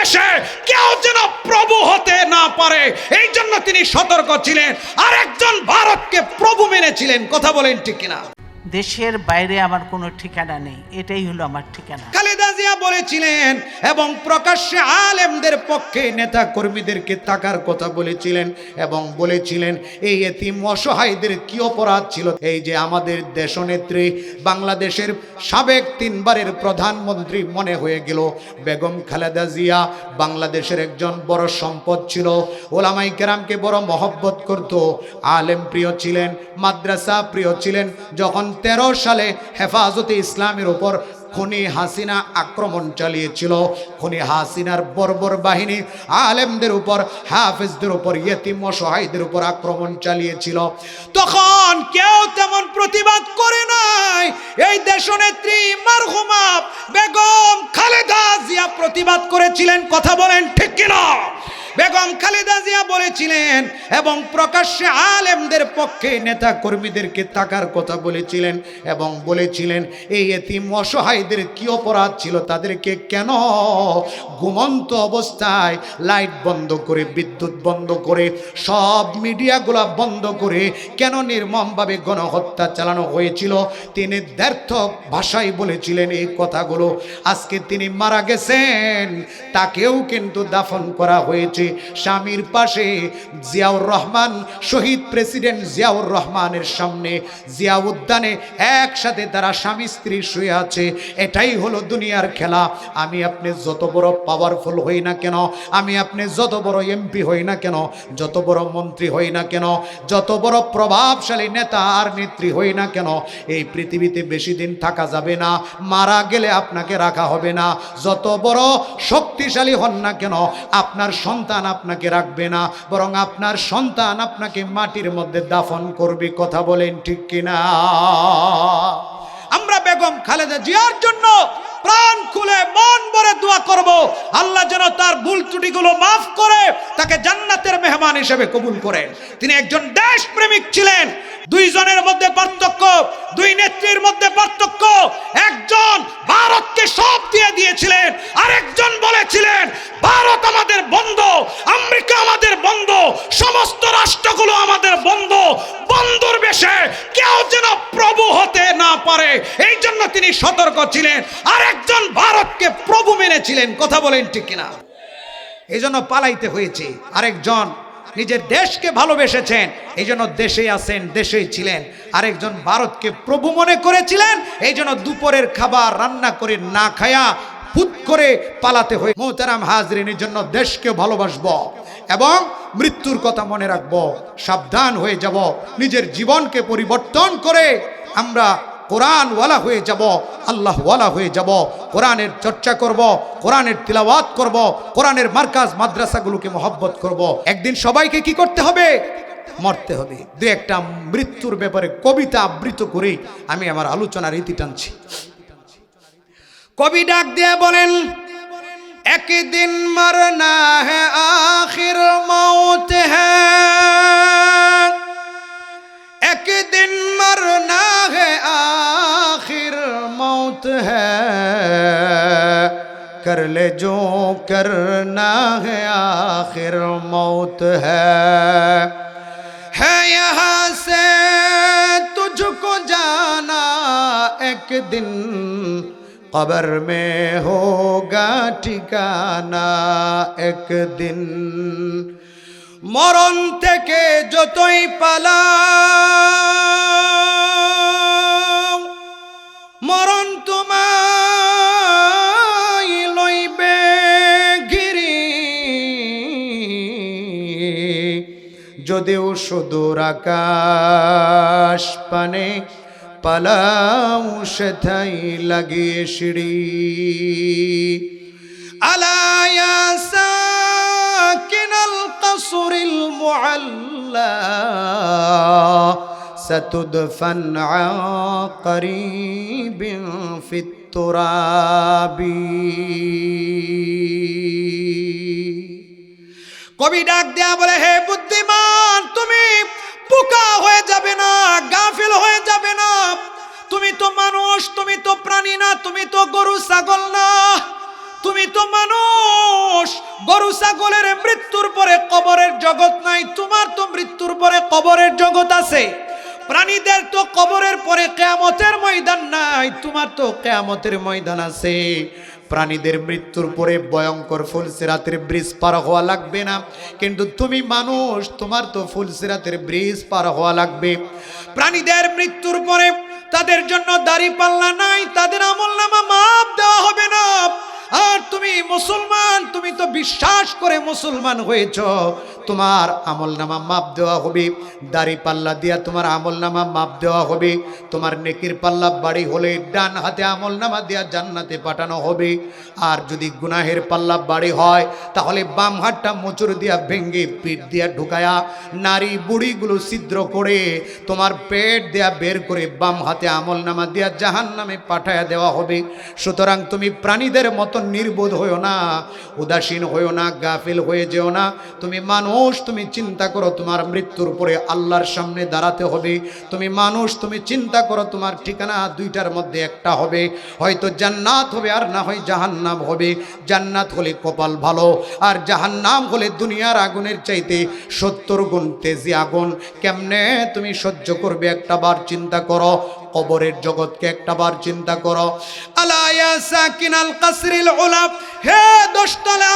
বেশে কেউ যেন প্রভু হতে না পারে, এই জন্য তিনি সতর্ক ছিলেন। আর একজন ভারতকে প্রভু মেনেছিলেন। কথা বলেন ঠিক কিনা? দেশের বাইরে আমার কোনো ঠিকানা নেই, এটাই হলো আমার ঠিকানা। খালেদা জিয়া বলেছিলেন এবং প্রকাশ্যে আলেমদের পক্ষে নেতা কর্মীদেরকে থাকার কথা বলেছিলেন এবং বলেছিলেন এই এতিম অসহায়দের কি অপরাধ ছিল। এই যে আমাদের দেশনেত্রী বাংলাদেশের সাবেক 3 বারের প্রধানমন্ত্রী মনে হয়ে গেল বেগম খালেদা জিয়া বাংলাদেশের একজন বড় সম্পদ ছিল, ওলামায়ে কেরামকে বড় মহব্বত করত, আলেম প্রিয় ছিলেন, মাদ্রাসা প্রিয় ছিলেন। যখন 13 সালে হেফাজতে ইসলামের উপর খুনি হাসিনা আক্রমণ চালিয়েছিল, খুনি হাসিনার বর্বর বাহিনী আলেমদের উপর, হাফেজদের উপর, ইয়েতিম অসহায়দের উপর আক্রমণ চালিয়েছিল, তখন কেউ তেমন প্রতিবাদ করে নাই। এই দেশনেত্রী মারহুমা বেগম খালেদা জিয়া প্রতিবাদ করেছিলেন। কথা বলেন ঠিক কিনা? বেগম খালেদা জিয়া বলেছিলেন এবং প্রকাশ্যে আলেমদের পক্ষে নেতা কর্মীদেরকে থাকার কথা বলেছিলেন এবং বলেছিলেন এই এতিম অসহায়দের কি অপরাধ ছিল, তাদেরকে কেন ঘুমন্ত অবস্থায় লাইট বন্ধ করে, বিদ্যুৎ বন্ধ করে, সব মিডিয়াগুলা বন্ধ করে কেন নির্মমভাবে গণহত্যা চালানো হয়েছিল। তিনি ব্যর্থ ভাষায় বলেছিলেন এই কথাগুলো। আজকে তিনি মারা গেছেন, তাকেও কিন্তু দাফন করা হয়েছে স্বামীর পাশে। জিয়াউর রহমান, শহীদ প্রেসিডেন্ট জিয়াউর রহমানের সামনে জিয়া উদ্যানে একসাথে তারা স্বামী স্ত্রী শুয়ে আছে। এটাই হলো দুনিয়ার খেলা। আমি আপনি যত বড় পাওয়ারফুল হই না কেন, আমি আপনি যত বড় এমপি হই না কেন, যত বড় মন্ত্রী হই না কেন, যত বড় প্রভাবশালী নেতা আর নেত্রী হই না কেন, এই পৃথিবীতে বেশি দিন থাকা যাবে না। মারা গেলে আপনাকে রাখা হবে না। যত বড় শক্তিশালী হন না কেন, আপনার সন্তান আপনাকে রাখবে না, বরং আপনার সন্তান আপনাকে মাটির মধ্যে দাফন করবে। কথা বলেন ঠিক কিনা? আমরা বেগম খালেদা জিয়ার জন্য প্রাণ খুলে মন ভরে দোয়া করব, আল্লাহ যেন তার ভুল ত্রুটিগুলো মাফ করে তাকে জান্নাতের মেহমান হিসেবে কবুল করেন। তিনি একজন দেশপ্রেমিক ছিলেন। দুইজনের মধ্যে পার্থক্য, দুই নেত্রীর মধ্যে পার্থক্য। একজন ভারতকে সব দিয়ে দিয়েছিলেন, আরেকজন বলেছিলেন ভারত আমাদের বন্ধু, আমেরিকা আমাদের বন্ধু, সমস্ত রাষ্ট্রগুলো আমাদের বন্ধু। বন্ধুর বেশে কেউ যেন প্রভু হতে না পারে, এই জন্য তিনি সতর্ক ছিলেন। আরেকজন ভারতকে প্রভু মেনেছিলেন। কথা বলেন ঠিক কিনা? এই জন্য পালাইতে হয়েছে। আরেকজন নিজের দেশকে ভালোবেসেছেন, এই জন্য দেশে আছেন, দেশেই ছিলেন। আরেকজন ভারতকে প্রভু মনে করেছিলেন, এই জন্য দুপুরের খাবার রান্না করে না খায়া ফুট করে পালাতে হয়ে। মোহতারাম হাজরিনের জন্য দেশকে ভালোবাসবো এবং মৃত্যুর কথা মনে রাখবো, সাবধান হয়ে যাব, নিজের জীবনকে পরিবর্তন করে আমরা কোরআনওয়ালা হয়ে যাব, আল্লাহওয়ালা হয়ে যাব। কোরআনের চর্চা করব, কোরআনের তিলাওয়াত করব, কোরআনের মার্কাজ মাদ্রাসাগুলোকে মহব্বত করব। একদিন সবাইকে কি করতে হবে? মরতে হবে। দু একটা মৃত্যুর ব্যাপারে কবিতা আবৃত করেই আমি আমার আলোচনার ইতি টানছি। কবি ডাক দিয়ে বলেন, একদিন মরনা है आखिर मौत है, एक दिन मरना है आखिर मौत है, कर ले जो करना है आखिर मौत है यहाँ से तुझको जाना एक दिन, कब्र में होगा ठिकाना एक दिन। মরণ থেকে যতই পালাও, মরণ তোমায় লইবে ঘিরি, যদিও সুদূর আকাশ পানে পালাও সেথাই লাগিয়ে সিঁড়ি। আলা ইয়া সাকিনাল কসরিল মুআল্লা সাতুদফান আ করিবিন ফিত তুরাবি। কবি ডাক দেয়া বলে, হে বুদ্ধিমান, তুমি বোকা হয়ে যাবে না, গাফিল হয়ে যাবে না। তুমি তো মানুষ, তুমি তো প্রাণী না, তুমি তো গরু ছাগল না, তুমি তো মানুষ। কবরের জগৎ নাই, তোমার তো মৃত্যুর পরে কবরের জগৎ আছে। প্রাণীদের তো কবরের পরে কিয়ামতের ময়দান নাই, তোমার তো কিয়ামতের ময়দান আছে। প্রাণীদের মৃত্যুর পরে ভয়ঙ্কর ফুলসিরাতের ব্রিজ পার হওয়া লাগবে না, কিন্তু তুমি মানুষ, তোমার তো ফুলসিরাতের ব্রিজ পার হওয়া লাগবে। প্রাণীদের মৃত্যুর পরে তাদের জন্য দাড়িপাল্লা নাই, তাদের আমলনামা মাপ দেওয়া হবে না। আর তুমি মুসলমান, তুমি তো বিশ্বাস করে মুসলমান হয়েছ, তোমার আমলনামা মাপ দেওয়া হবে। দাড়িপাল্লা দিয়া তোমার আমলনামা মাপ দেওয়া হবে। তোমার নেকির পাল্লা বাড়ি হলে ডান হাতে আমলনামা দিয়া জান্নাতে পাঠানো হবে। আর যদি গুনাহের পাল্লা বাড়ি হয় তাহলে বাম হাতটা মোচড় দিয়া ভেঙ্গে পিঠ দিয়া ঢুকায়া নারী বুড়িগুলো ছিদ্র করে তোমার পেট দেয়া বের করে বাম হাতে আমলনামা দিয়া জাহান্নামে পাঠায়া দেওয়া হবে। সুতরাং তুমি প্রাণীদের মতো নির্বোধ হইও না, উদাসীন হইও না, গাফিল হয়ে যেও না। তুমি মানুষ, তুমি চিন্তা করো তোমার মৃত্যুর পরে আল্লাহর সামনে দাঁড়াতে হবে। তুমি মানুষ, তুমি চিন্তা করো তোমার ঠিকানা দুইটার মধ্যে একটা হবে, হয়তো জান্নাত হবে আর না হয় জাহান্নাম হবে। জান্নাত হলে কপাল ভালো, আর জাহান্নাম হলে দুনিয়ার আগুনের চাইতে 70 গুণ তেজি আগুন। কেমনে তুমি সহ্য করবে একটা বার চিন্তা করো। কবরের জগৎকে একটা বার চিন্তা করো। আলা ইয়া সাকিনাল কাসরিল উলা, হে 10 তলা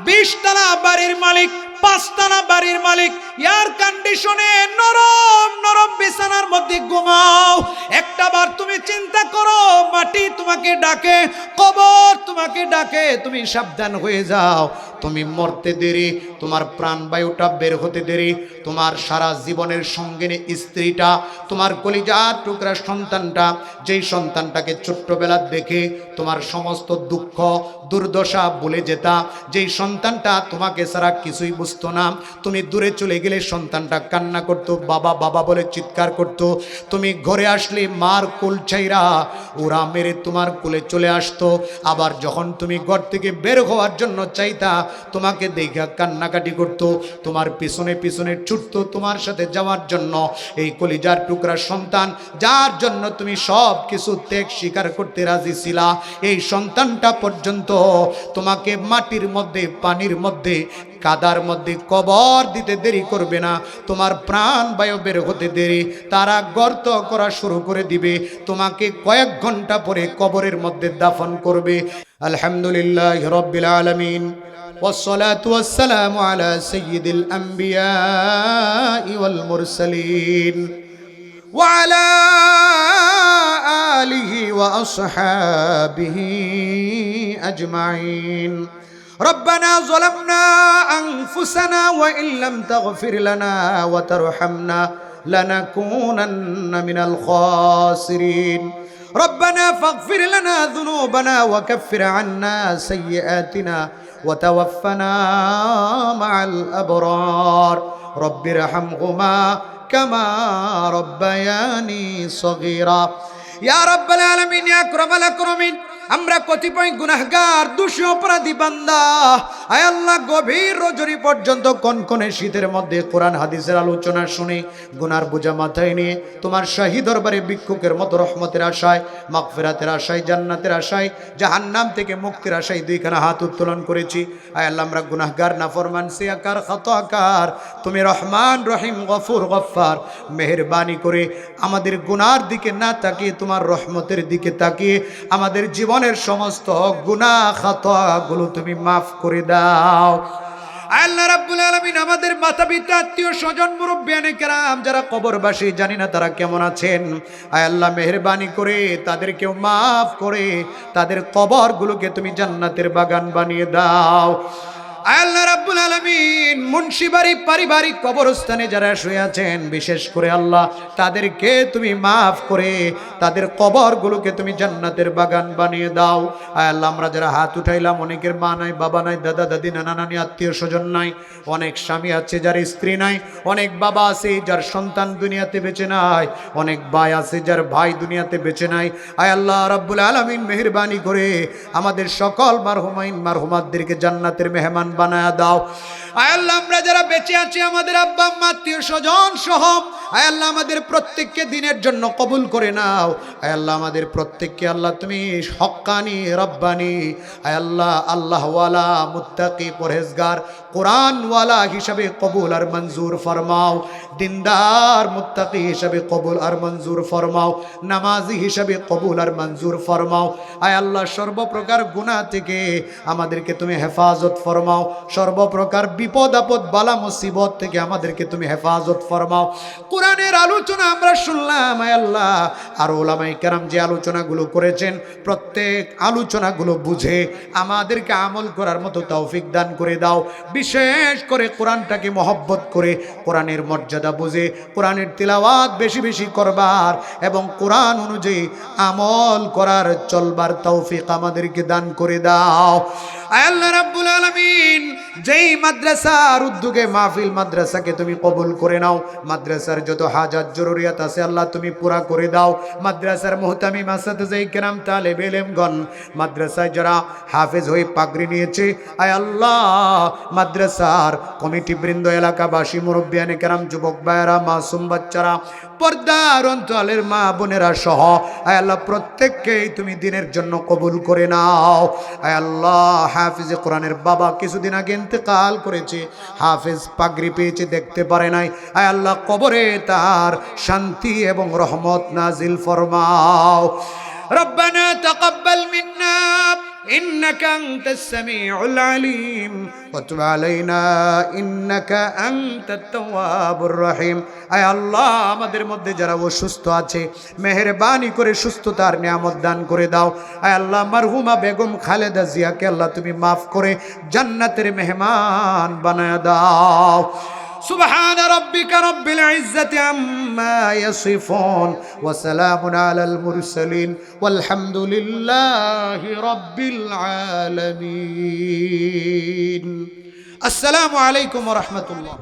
20 তলা বাড়ির মালিক, 5 তলা বাড়ির মালিক, এয়ার কন্ডিশনে নরম নরম বিছানার মধ্যে ঘুমাও। একটা বার তুমি চিন্তা করো, মাটি তোমাকে ডাকে, কবর তোমাকে ডাকে, তুমি সাবধান হয়ে যাও। তুমি মরতে দেরি, তোমার প্রাণবায়ুটা বের হতে দেরি, তোমার সারা জীবনের সঙ্গিনী স্ত্রীটা, তোমার কলিজার টুকরা সন্তানটা, যেই সন্তানটাকে ছোট্টবেলা দেখে তোমার সমস্ত দুঃখ দুর্দশা ভুলে যেতা, যেই সন্তানটা তোমাকে ছাড়া কিছুই বুঝতো না, তুমি দূরে চলে গেলে সন্তানটা কান্না করতো, বাবা বাবা বলে চিৎকার করতো। তুমি ঘরে আসলে মার কোল ছাইরা ওরা মেরে তোমার কোলে চলে আসতো। আবার যখন তুমি ঘর থেকে বের হওয়ার জন্য চাইতা, তোমাকে দেখা কান্নাকাটি করতো, তোমার পিছনে পিছনে ছুটতো তোমার সাথে যাওয়ার জন্য। এই কলিজার টুকরা সন্তান, যার জন্য তুমি সব কিছু ত্যাগ স্বীকার করতে রাজি ছিলা, এই সন্তানটা পর্যন্ত তোমাকে মাটির মধ্যে, পানির মধ্যে, কাদার মধ্যে কবর দিতে দেরি করবে না। তোমার প্রাণ বায়ু বের হতে দেরি, তারা গর্ত করা শুরু করে দিবে, তোমাকে কয়েক ঘন্টা পরে কবরের মধ্যে দাফন করবে। আলহামদুলিল্লাহ রাব্বিল আলামিন, والصلاة والسلام على سيد الأنبياء والمرسلين وعلى آله وأصحابه أجمعين. ربنا ظلمنا أنفسنا وإن لم تغفر لنا وترحمنا لنكونن من الخاسرين. ربنا فاغفر لنا ذنوبنا وكفر عنا سيئاتنا وتوفنا مع الأبرار. رب ارحمهما كما ربياني صغيرا. يا رب العالمين يا أكرم الأكرمين, আমরা কতিপয় গুনাহগার দোষী অপরাধী বান্দা, আয় আল্লাহ, গভীর রজনী পর্যন্ত কনকনে শীতের মধ্যে কোরআন হাদিসের আলোচনা শুনে গুনার বোঝা মাথায় নিয়ে তোমার শাহী দরবারে ভিক্ষুকের মতো রহমতের আশায়, মাগফিরাতের আশায়, জান্নাতের আশায়, জাহান্নাম থেকে মুক্তির আশায় দুইখানা হাত উত্তোলন করেছি। আয় আল্লাহ, আমরা গুনাহগার, নাফরমান, সিয়াকার, খাতাকার। তুমি রহমান, রহিম, গফুর, গফফার, মেহেরবানি করে আমাদের গুনার দিকে না তাকিয়ে তোমার রহমতের দিকে তাকিয়ে আমাদের জীবনের সমস্ত গুনাহ খাতাগুলো তুমি মাফ করে দাও। আল্লাহ রাব্বুল আলামিন, আমাদের মাতা পিতা, আত্মীয় স্বজন, মুরব্বিয়ানে কেরাম যারা কবরবাসী, জানি না তারা কেমন আছেন, আয় আল্লাহ মেহেরবানি করে তাদেরকেও মাফ করে তাদের কবরগুলোকে তুমি জান্নাতের বাগান বানিয়ে দাও। আল্লাহ রাব্বুল আলামিন, মুন্সিবাড়ি পারিবারিক কবরস্থানে যারা শুয়ে আছেন, বিশেষ করে আল্লাহ তাদেরকে তুমি মাফ করে তাদের কবরগুলোকে তুমি জান্নাতের বাগান বানিয়ে দাও। আল্লাহ, আমরা যারা হাত উঠাইলাম, অনেকের মা নাই, বাবা নাই, দাদা দাদি, নানা নানি, আত্মীয় স্বজন নাই, অনেক স্বামী আছে যার স্ত্রী নাই, অনেক বাবা আছে যার সন্তান দুনিয়াতে বেঁচে নাই, অনেক ভাই আছে যার ভাই দুনিয়াতে বেঁচে নাই। আয় আল্লাহ রাব্বুল আলামিন, মেহেরবানি করে আমাদের সকল মারহুমাইন মারহুমাতদেরকে জান্নাতের মেহমান বানায়া দাও। আয় আল্লাহ, আমরা যারা বেঁচে আছি, আমাদের আব্বা আম্মা, আত্মীয় স্বজন সহ আয় আল্লাহ আমাদের প্রত্যেককে দিনের জন্য কবুল করে নাও। আয় আল্লাহ আমাদের প্রত্যেককে আল্লাহ তুমি হক্কানি রব্বানি আয় আল্লাহ আল্লাহওয়ালা মুত্তাকি পরহেজগার কোরআনওয়ালা হিসাবে কবুল আর মঞ্জুর ফরমাও। দিনদার মুত্তাকি হিসাবে কবুল আর মঞ্জুর ফরমাও। নামাজি হিসাবে কবুল আর মঞ্জুর ফরমাও। আয় আল্লাহ সর্বপ্রকার গুনাহ থেকে আমাদেরকে তুমি হেফাজত ফরমাও। সর্বপ্রকার বিপদ আপদ বালা মুসিবত থেকে আমাদেরকে তুমি হেফাজত ফরমাও। কোরআনের আলোচনা আমরা শুনলাম আয় আল্লাহ, আর ওলামায়ে কেরাম যে আলোচনাগুলো করেছেন প্রত্যেক আলোচনাগুলো বুঝে আমাদেরকে আমল করার মতো তৌফিক দান করে দাও। বিশেষ করে কোরআনটাকে মহব্বত করে কোরআনের মর্যাদা বুঝে কোরআনের তিলাওয়াত বেশি বেশি করবার এবং কোরআন অনুযায়ী আমল করার চলবার তৌফিক আমাদেরকে দান করে দাও। আয় আল্লাহ রাব্বুল আলামিন, যেই মাদ্রাসার উদ্যোগে মাহফিল মাদ্রাসাকে তুমি কবুল করে নাও। মাদ্রাসার যত হাজাত জরুরিয়াত আছে আল্লাহ তুমি পুরা করে দাও। মাদ্রাসার মুহতামিম আসাতিজায়ে কেরাম তালেবে ইলমগণ, মাদ্রাসায় যারা হাফেজ হয়ে পাগড়ি নিয়েছে আয় আল্লাহ, মাদ্রাসার কমিটি বৃন্দ, এলাকাবাসী, মুরব্বিয়ানে কেরাম, যুবক ভাইয়েরা, মাসুম বাচ্চারা, পর্দার অন্তরালের মা বোনেরা সহ আয় আল্লাহ প্রত্যেককেই তুমি দিনের জন্য কবুল করে নাও। আয় আল্লাহ হাফেজে কোরআনের বাবা কিছুদিন আগে ইন্তেকাল করেছে, হাফেজ পাগড়ি পেয়েছে, দেখতে পারে নাই। আয় আল্লাহ কবরে তার শান্তি এবং রহমত নাজিল ফরমাও। রব্বানা তাকাব্বাল মিন্না إنك أنت السميع العليم وتب علينا إنك أنت التواب الرحيم আয় আল্লাহ আমাদের মধ্যে যারা অসুস্থ আছে মেহেরবানি করে সুস্থতার নিয়ামত দান করে দাও। আয় আল্লাহ মারহুমা বেগম খালেদা জিয়াকে আল্লাহ তুমি মাফ করে জান্নাতের মেহমান বানায় দাও। سبحان ربك رب العزة عما يصفون وسلام على المرسلين والحمد لله رب العالمين. السلام عليكم ورحمة الله.